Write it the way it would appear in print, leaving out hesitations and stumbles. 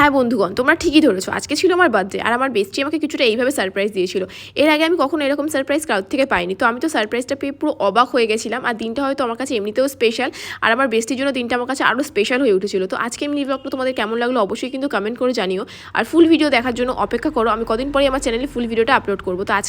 হ্যাঁ বন্ধুগণ, তোমরা ঠিকই ধরেছো। আজকে ছিল আমার বার্থডে, আর আমার বেস্টি আমাকে কিছুটা এইভাবে সারপ্রাইজ দিয়েছিল। এর আগে আমি কখনো এরকম সারপ্রাইজ কারোর থেকে পাইনি। তো আমি তো সারপ্রাইজটা পেয়ে পুরো অবাক হয়ে গেছিলাম। আর দিনটা হয়তো আমার কাছে এমনিতেও স্পেশাল, আর আমার বেস্টির জন্য দিনটা আমার কাছে আরও স্পেশাল হয়ে উঠেছিল। তো আজকে আমি ব্লগটা তোমাদের কেমন লাগলো অবশ্যই কিন্তু কমেন্ট করে জানিও। আর ফুল ভিডিও দেখার জন্য অপেক্ষা করো, আমি কদিন পরে আমার চ্যানেলে ফুল ভিডিওটা আপলোড করবো। তো